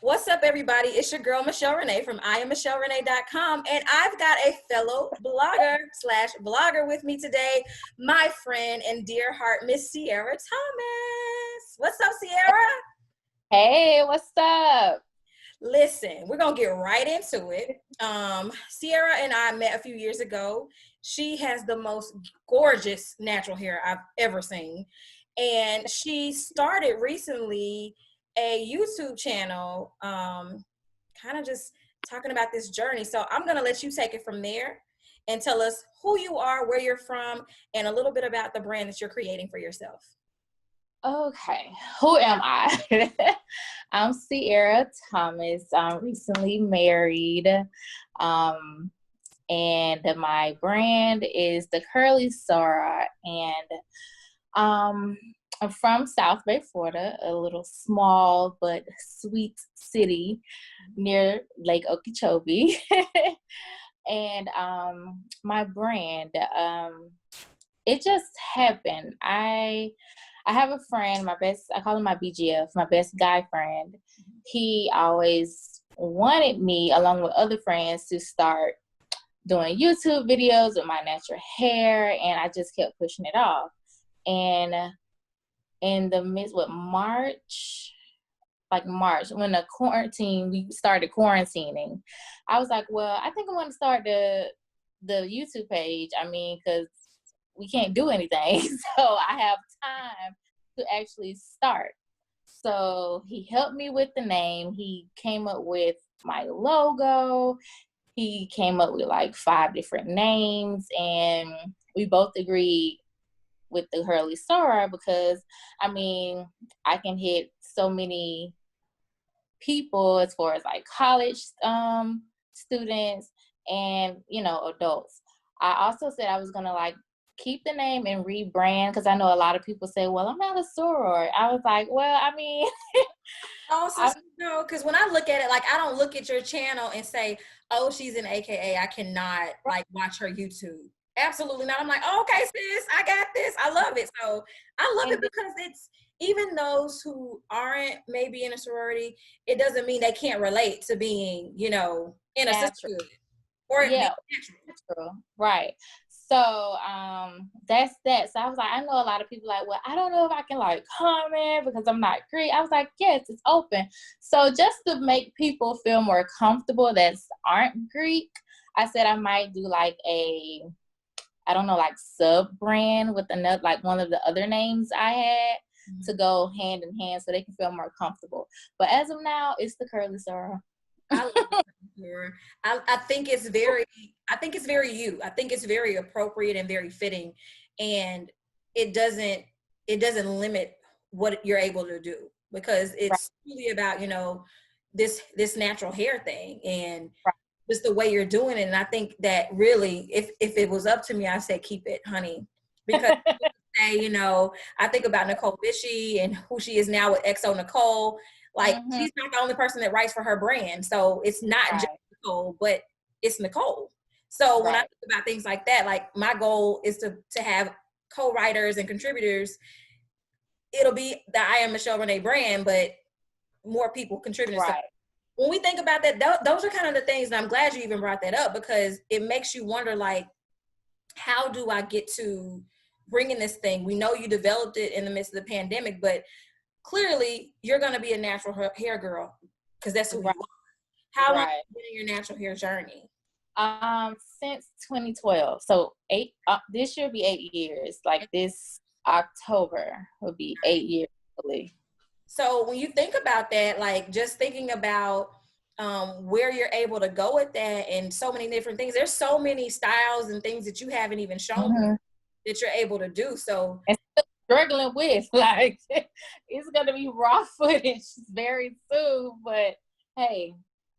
What's up, everybody? It's your girl, Michelle Renee from iamMichelleRena.com, and I've got a fellow blogger slash vlogger with me today, my friend and dear heart, Miss Ciera Thomas. What's up, Ciera? Hey, what's up? Listen, we're going to get right into it. Ciera and I met a few years ago. She has the most gorgeous natural hair I've ever seen, and she started recently a YouTube channel, kind of just talking about this journey. So I'm going to let you take it from there and tell us who you are, where you're from, and a little bit about the brand that you're creating for yourself. Okay, who am I? I'm Ciera Thomas. I'm recently married, and my brand is the Curly Soror, and I'm from South Bay, Florida, a little small but sweet city near Lake Okeechobee. And my brand, it just happened. I have a friend, I call him my BGF, my best guy friend. He always wanted me, along with other friends, to start doing YouTube videos with my natural hair, and I just kept pushing it off. And in the midst of March, when we started quarantining, I was like, well, I think I want to start the YouTube page. I mean, because we can't do anything. So I have time to actually start. So he helped me with the name. He came up with my logo. He came up with like 5 different names, and we both agreed with the Curly Soror because, I mean, I can hit so many people as far as like college students and, adults. I also said I was going to like keep the name and rebrand because I know a lot of people say, well, I'm not a soror. I was like, well, I mean. Also, no, because when I look at it, like, I don't look at your channel and say, oh, she's an AKA, I cannot like watch her YouTube. Absolutely not. I'm like, oh, okay, sis, I got this. I love it. So I love it because it's, even those who aren't maybe in a sorority, it doesn't mean they can't relate to being, in a sisterhood or yeah, natural. Right. So that's that. So I was like, I know a lot of people like, well, I don't know if I can like comment because I'm not Greek. I was like, yes, it's open. So just to make people feel more comfortable that aren't Greek, I said I might do like like sub brand with another, like one of the other names I had to go hand in hand so they can feel more comfortable. But as of now, it's the Curly Soror. I love it. I think it's very you. I think it's very appropriate and very fitting, and it doesn't limit what you're able to do because it's really about this natural hair thing and just the way you're doing it. And I think that really, if it was up to me, I said keep it, honey, because say, I think about Nicole Vichy and who she is now with XO Nicole. Like, she's not the only person that writes for her brand. So it's not just Nicole, but it's Nicole. So when I think about things like that, like my goal is to have co-writers and contributors. It'll be the I Am Michelle Renee brand, but more people contributing. So when we think about that, those are kind of the things, and I'm glad you even brought that up because it makes you wonder, like, how do I get to bringing this thing? We know you developed it in the midst of the pandemic, but clearly you're going to be a natural hair girl because that's who you are. How long have you been in your natural hair journey? Since 2012. So this year will be 8 years. Like this October will be 8 years. So when you think about that, like just thinking about where you're able to go with that and so many different things, there's so many styles and things that you haven't even shown that you're able to do. So and still struggling with, like, it's going to be raw footage very soon, but hey,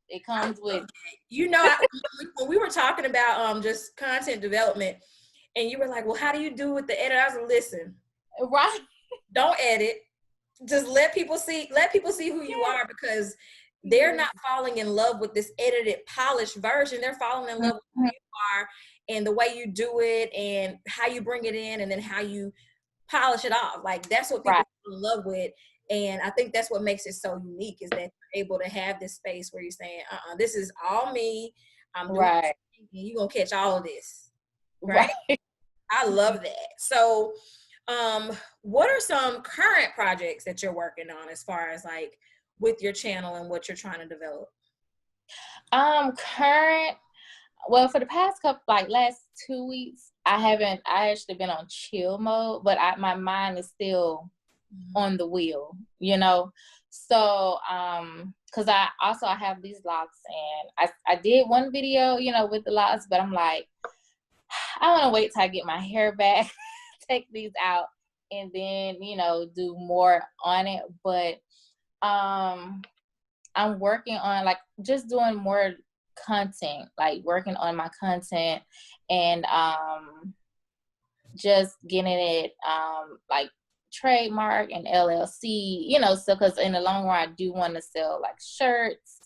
it comes with, when we were talking about just content development and you were like, well, how do you do with the edit? I was like, listen, don't edit. Just let people see who you are, because they're not falling in love with this edited, polished version. They're falling in love with who you are and the way you do it and how you bring it in and then how you polish it off. Like, that's what people fall in love with. And I think that's what makes it so unique, is that you're able to have this space where you're saying, this is all me. I'm doing Right. this, and you're going to catch all of this. Right? Right. I love that. So, what are some current projects that you're working on as far as like with your channel and what you're trying to develop? Current, well, for the past couple, like last 2 weeks, I actually been on chill mode, but my mind is still on the wheel, you know? So, cause I have these locks, and I did one video, you know, with the locks, but I'm like, I want to wait till I get my hair back, take these out, and then, you know, do more on it. But, I'm working on like just doing more content, like working on my content, and just getting it like trademark and LLC, you know, so because in the long run I do want to sell like shirts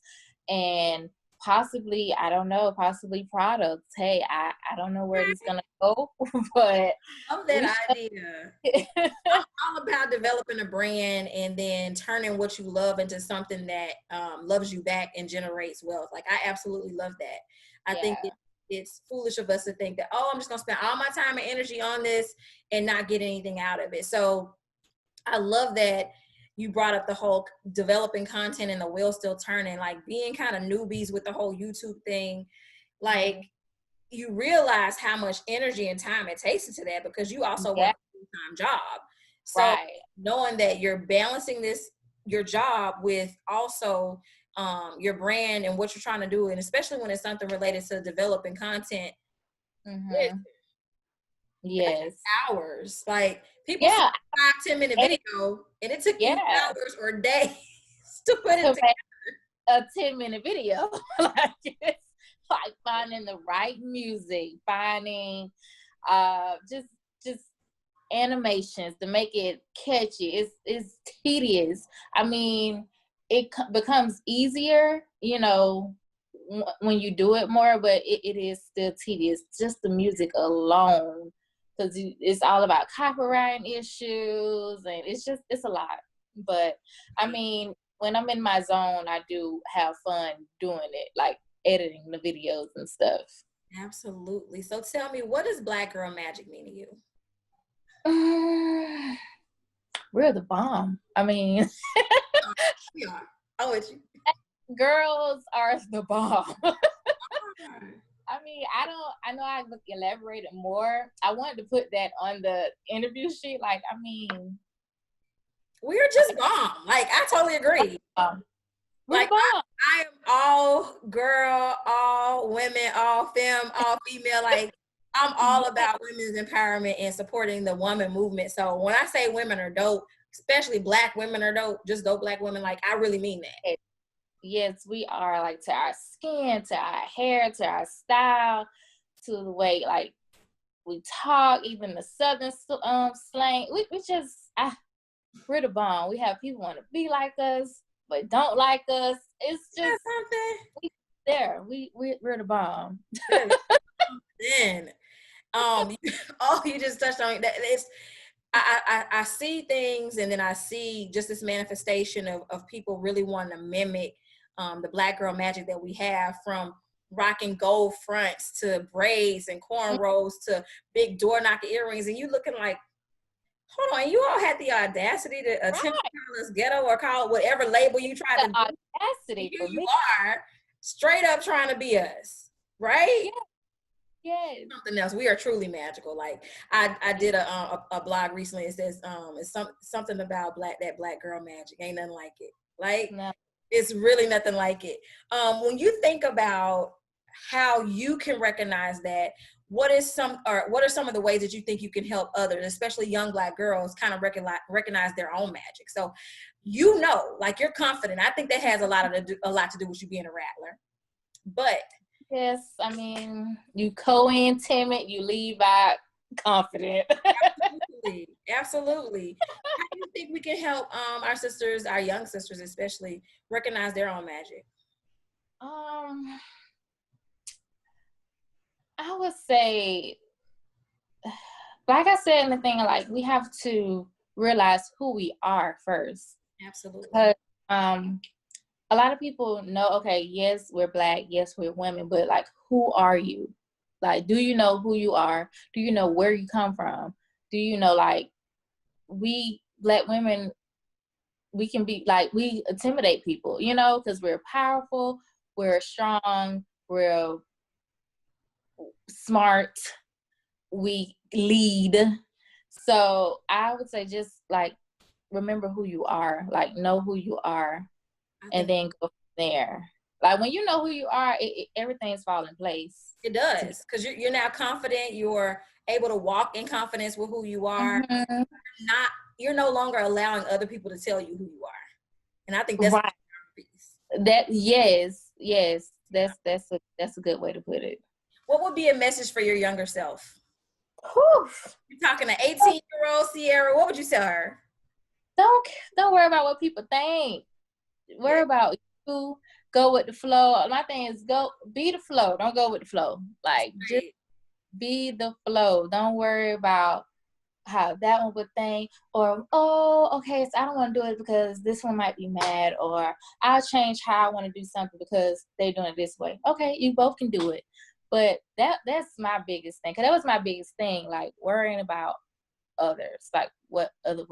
and possibly, I don't know, possibly products. Hey, I don't know where this is gonna go, but I love that idea. I'm all about developing a brand and then turning what you love into something that loves you back and generates wealth. Like, I absolutely love that. I think yeah. it's foolish of us to think that, oh, I'm just gonna spend all my time and energy on this and not get anything out of it. So I love that you brought up the whole developing content and the wheel still turning, like being kind of newbies with the whole YouTube thing. Like, you realize how much energy and time it takes into that, because you also Yeah. work a full-time job. So Right. knowing that you're balancing your job with also your brand and what you're trying to do, and especially when it's something related to developing content, Mm-hmm. Yes. hours. Like, people see Yeah. a 5-10 minute And video and it took you yeah. hours or days to put it To together. make a 10-minute video. Like it's like finding the right music, finding just animations to make it catchy. It's tedious. I mean, it becomes easier, you know, when you do it more, but it is still tedious. Just the music alone, because it's all about copyright issues, and it's a lot. But I mean, when I'm in my zone, I do have fun doing it, like editing the videos and stuff. Absolutely. So tell me, what does Black Girl Magic mean to you? We're the bomb. I mean, We are. Oh, it's you. girls are the bomb. I mean, I know I could elaborate it more. I wanted to put that on the interview sheet. Like, I mean, We're just bomb. Like, I totally agree. we're Like, the bomb. I am all girl, all women, all femme, all female. Like, I'm all about women's empowerment and supporting the woman movement. So when I say women are dope, especially Black women are dope, just dope Black women, like, I really mean that. Yes, we are, like, to our skin, to our hair, to our style, to the way like we talk, even the southern slang. We just we're the bomb. We have people want to be like us but don't like us. It's That's just something. we're the bomb. Then, you just touched on that. It's I see things, and then I see just this manifestation of people really wanting to mimic the Black girl magic that we have, from rocking gold fronts to braids and cornrows to big door knocker earrings, and you looking like, hold on, you all had the audacity to attempt to call us ghetto or call it whatever label you tried The to do. And audacity here for you me. are, straight up trying to be us, right? Yes. Something else. We are truly magical. Like, I did a blog recently. It says it's something about that Black girl magic. Ain't nothing like it. Like, No. it's really nothing like it. When you think about how you can recognize that, what are some of the ways that you think you can help others, especially young Black girls, kind of recognize their own magic? So, like, you're confident. I think that has a lot to do with you being a rattler. But Yes, I mean, you go in timid, you leave out confident. absolutely. How do you think we can help our sisters, our young sisters especially, recognize their own magic? I would say, like I said in the thing, like we have to realize who we are first. Absolutely. Because a lot of people know, okay, yes, we're Black, yes, we're women, but like, who are you? Like, do you know who you are? Do you know where you come from? Do you know, like, we Black women, we can be like, we intimidate people, you know, because we're powerful, we're strong, we're smart, we lead. So I would say just like remember who you are, like know who you are, and then go from there. Like when you know who you are, everything's fall in place. It does, because you're now confident. You're able to walk in confidence with who you are. Mm-hmm. You're no longer allowing other people to tell you who you are, and I think that's Right. That yes, that's a good way to put it. What would be a message for your younger self? Whew. You're talking to 18-year-old Ciera. What would you tell her? Don't worry about what people think. Worry about you. Go with the flow. My thing is go be the flow. Don't go with the flow. Like just be the flow. Don't worry about how that one would think, or okay, so I don't want to do it because this one might be mad, or I'll change how I want to do something because they're doing it this way. Okay, you both can do it. But that's my biggest thing, because that was my biggest thing, like worrying about others, like what other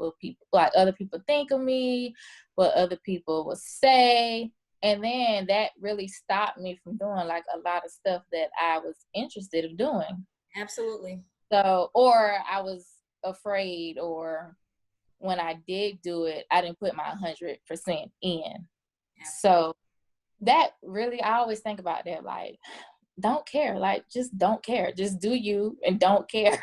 people think of me, what other people will say. And then that really stopped me from doing like a lot of stuff that I was interested in doing. Absolutely. So, or I was afraid, or when I did do it, I didn't put my 100% in. So that really, I always think about that, like, don't care, like, just don't care, just do you and don't care.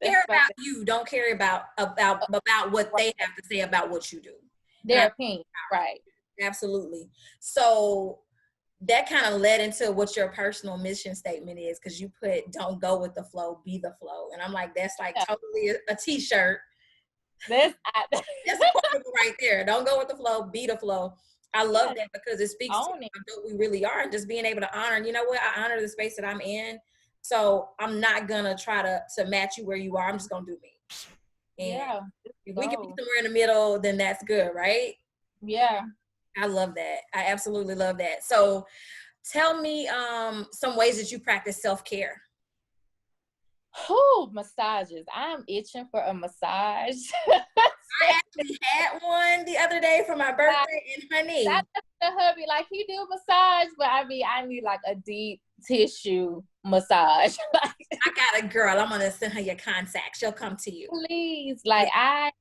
Care about you, don't care about what they have to say about what you do. Their opinion, right. Absolutely. So that kind of led into what your personal mission statement is, because you put don't go with the flow, be the flow. And I'm like, that's like totally a t-shirt. That's a quote right there. Don't go with the flow, be the flow. I love that, because it speaks to what we really are, and just being able to honor, and you know what, I honor the space that I'm in. So I'm not gonna try to match you where you are. I'm just gonna do me. And if we can be somewhere in the middle, then that's good, right? Yeah. I love that. I absolutely love that. So tell me some ways that you practice self-care. Massages. I'm itching for a massage. I actually had one the other day for my birthday, and honey, that's the hubby, like, he do massage, but I mean, I need like a deep tissue massage. I got a girl. I'm gonna send her your contact. She'll come to you. Please, like, I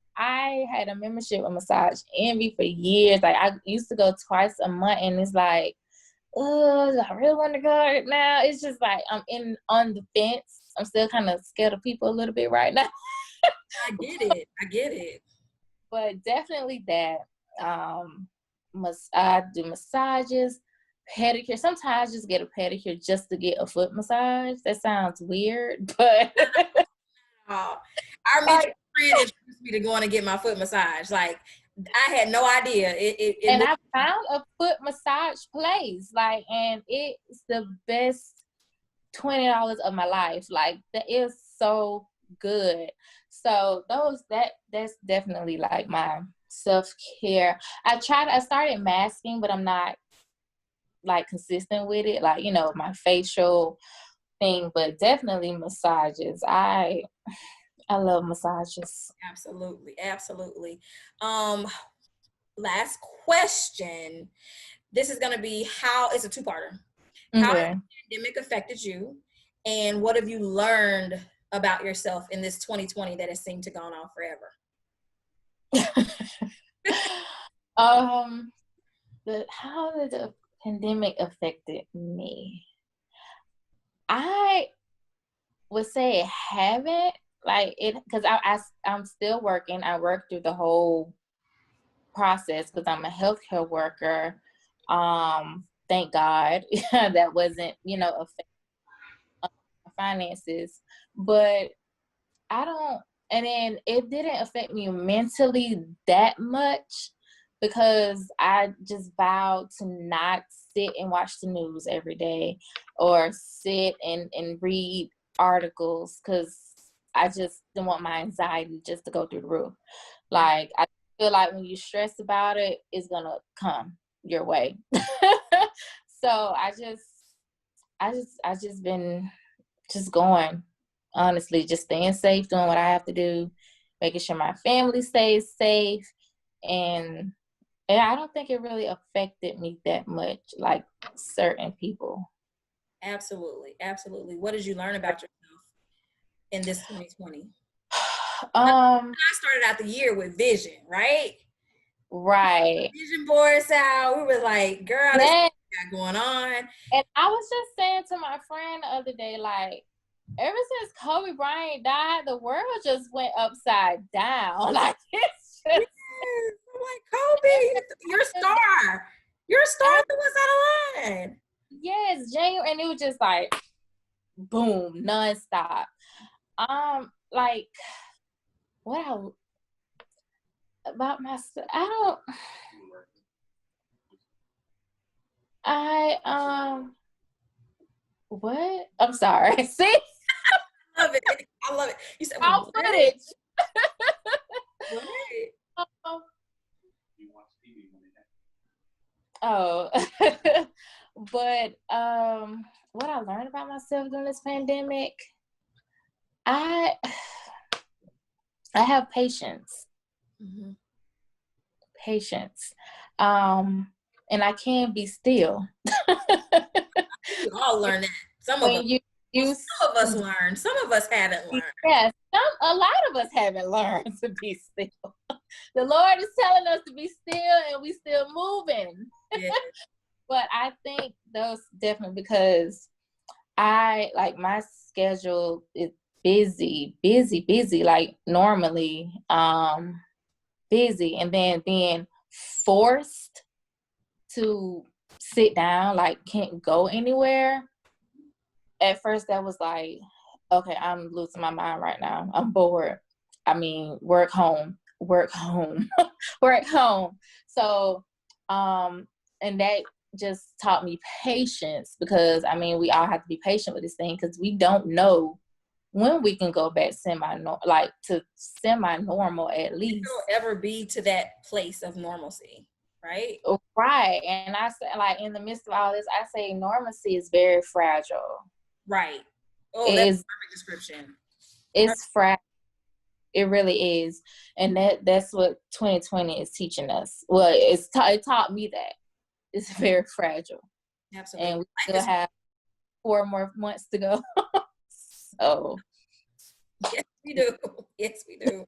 had a membership with Massage Envy for years. Like, I used to go twice a month, and it's like, do I really want to go now? It's just like I'm on the fence. I'm still kind of scared of people a little bit right now. I get it. But definitely that. I do massages, pedicure. Sometimes I just get a pedicure just to get a foot massage. That sounds weird, but our mutual friend introduced me to going to get my foot massage. Like, I had no idea. And I found a foot massage place, like, and it's the best $20 of my life. Like, that is so good. So that's definitely like my self-care. I started masking, but I'm not like consistent with it, like, you know, my facial thing, but definitely massages. I love massages. Absolutely. Last question. This is going to be it's a two-parter. How has the pandemic affected you, and what have you learned about yourself in this 2020 that has seemed to gone on forever? How did the pandemic affected me? I would say it haven't, like, it, because I'm still working. I work through the whole process because I'm a healthcare worker. Thank God that wasn't, you know, affecting my finances, but and then it didn't affect me mentally that much, because I just vowed to not sit and watch the news every day, or sit and read articles, because I just didn't want my anxiety just to go through the roof. Like, I feel like when you stress about it, it's gonna come your way. So I just been just going, honestly, just staying safe, doing what I have to do, making sure my family stays safe, and I don't think it really affected me that much, like certain people. Absolutely. Absolutely. What did you learn about yourself in this 2020? Now, Um, I started out the year with vision, right? right. Vision boards out. We were like, girl, this Yeah. got going on. And I was just saying to my friend the other day, like, ever since Kobe Bryant died, the world just went upside down. Like, it's Yes. just I'm like, Kobe, you're a star. You're a star that was out of line. yes, January, and it was just like boom, nonstop. Like what about myself? I what? I'm sorry. See, I love it. I love it. You said, all what? footage. What? Um, oh, but what I learned about myself during this pandemic, I I have patience. Mm-hmm. Patience. And I can be still. We all learn that. Some of us. When you Some of us learn. Some of us haven't learned. yes, a lot of us haven't learned to be still. The Lord is telling us to be still, and we still moving. Yeah. But I think those definitely because I like my schedule is busy, like normally, busy, and then being forced to sit down, like can't go anywhere. At first, that was like, okay, I'm losing my mind right now. I'm bored. I mean, work home, work home, work home. So, and that just taught me patience because I mean, we all have to be patient with this thing because we don't know when we can go back semi-normal at least. You'll ever be to that place of normalcy, right? Right. And I say, like, in the midst of all this, I say normalcy is very fragile. Right. Oh, It that's a is, perfect description. it's fragile. It really is. And that's what 2020 is teaching us. Well, it taught me that it's very fragile. Absolutely. And we Life still is, have 4 more months to go. So, yes, we do. Yes, we do.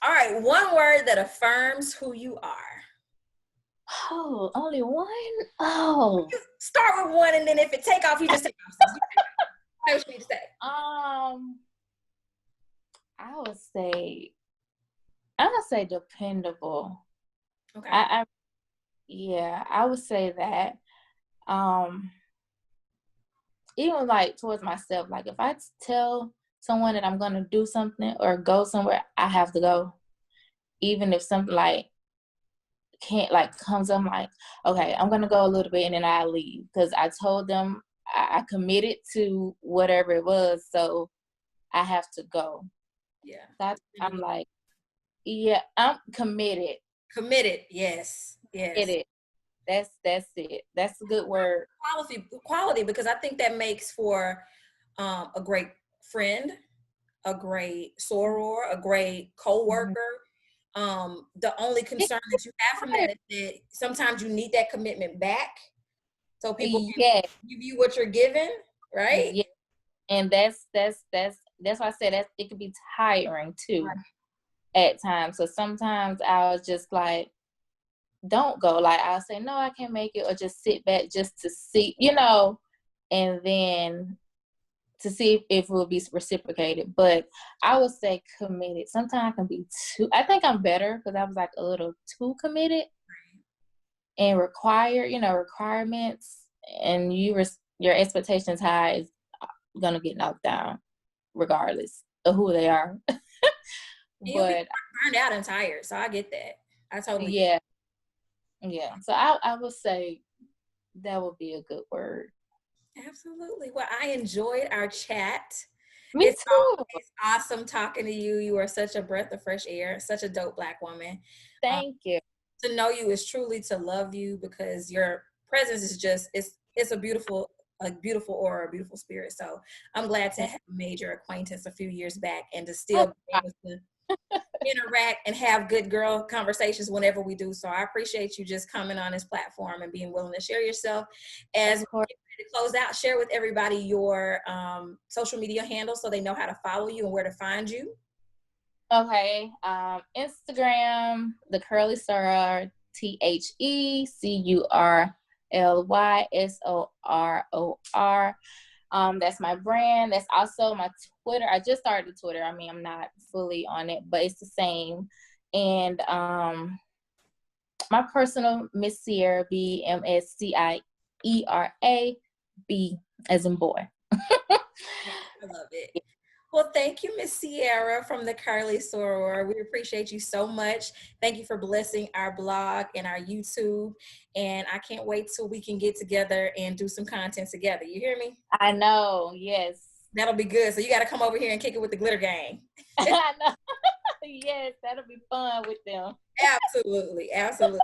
All right. One word that affirms who you are. oh, only one? Oh, Start with one, and then if it take off, you just take off. Sis. Say what you need to say. I would say, I'm gonna say dependable. Okay. Yeah, I would say that. Um, Even like towards myself, like if I tell someone that I'm gonna do something or go somewhere, I have to go. Even if something like can't like comes up, like, okay, I'm gonna go a little bit and then I leave because I told them I committed to whatever it was, so I have to go. Yeah. I'm like, yeah, I'm committed. Committed. Yes. Yes. Committed. That's it. That's a good word. Quality, because I think that makes for a great friend, a great soror, a great co-worker. The only concern that you have from that is that sometimes you need that commitment back so people can Yeah, give you what you're given, right? yeah. And that's why I said that it could be tiring too at times. So sometimes I was just like, don't go. Like I'll say, no, I can't make it, or just sit back just to see, and then to see if it will be reciprocated. But I would say committed. Sometimes I can be too. I think I'm better because I was like a little too committed and requirements, and your expectations high is gonna get knocked down regardless of who they are. And you'll be But burned out and tired. So I get that. I totally get yeah, yeah. So I would say that would be a good word. it. Absolutely. Well, I enjoyed our chat. Me It's too. always awesome talking to you. You are such a breath of fresh air, such a dope Black woman. Thank you. To know you is truly to love you, because your presence is just, it's a beautiful aura, a beautiful spirit. So I'm glad to have made your acquaintance a few years back, and to still be able to interact and have good girl conversations whenever we do. So I appreciate you just coming on this platform and being willing to share yourself. As we get ready to close out, share with everybody your social media handles so they know how to follow you and where to find you. Okay. Instagram, the Curly Soror, TheCurlySoror. That's my brand. That's also my Twitter. I just started Twitter. I mean, I'm not fully on it, but it's the same. And my personal, Miss Ciera, BMSCIERA, as in boy. I love it. Well, thank you, Miss Ciera from the Curly Soror. We appreciate you so much. Thank you for blessing our blog and our YouTube. And I can't wait till we can get together and do some content together. You hear me? I know, yes. That'll be good. So you got to come over here and kick it with the Glitter Gang. I know. Yes, that'll be fun with them. Absolutely. Absolutely.